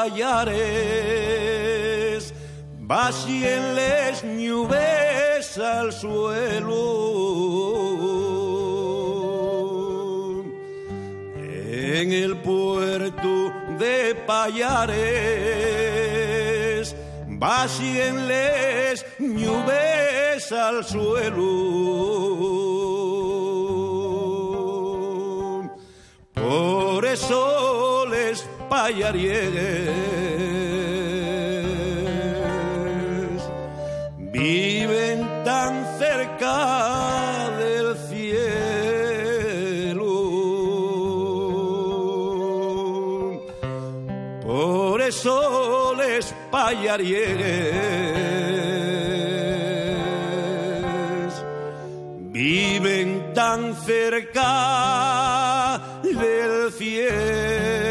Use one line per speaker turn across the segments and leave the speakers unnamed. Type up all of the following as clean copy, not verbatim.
pallares, vacíen les nubes al suelo. En el puerto de Pallares, vacíen les nubes al suelo. Por eso les pallariegues viven tan cerca del cielo. Por eso les pallariegues viven tan cerca del cielo.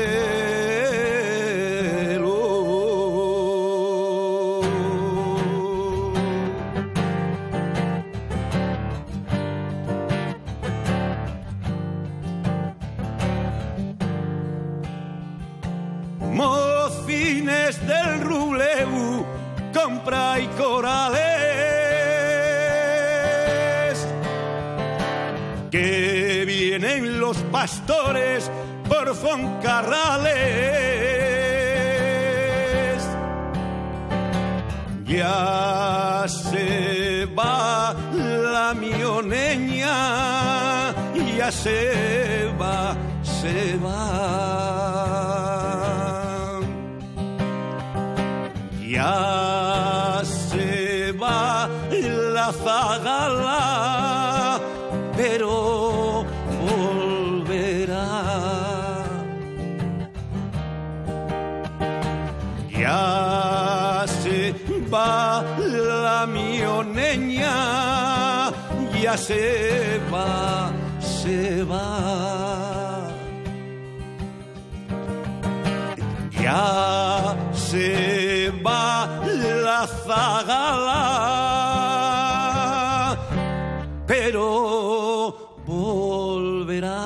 Mocines del Rubleu, compra y corales, que vienen los pastores por Foncarrales. Ya se va la mioneña, ya se va, se va. Ya se va la zagala, pero volverá. Ya se va la mioneña, ya se va, se va. Ya se va la zagala, pero volverá.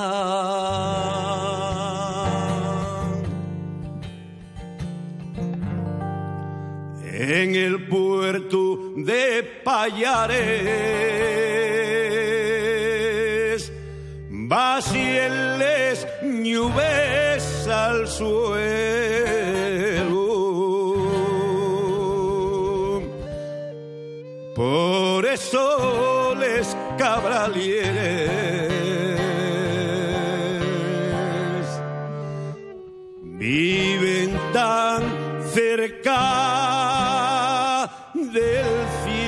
En el puerto de Pallares, vacíenles nubes al suelo. Por eso les cabralieres viven tan cerca del cielo.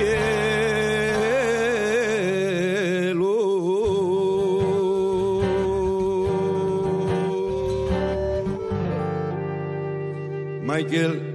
Michael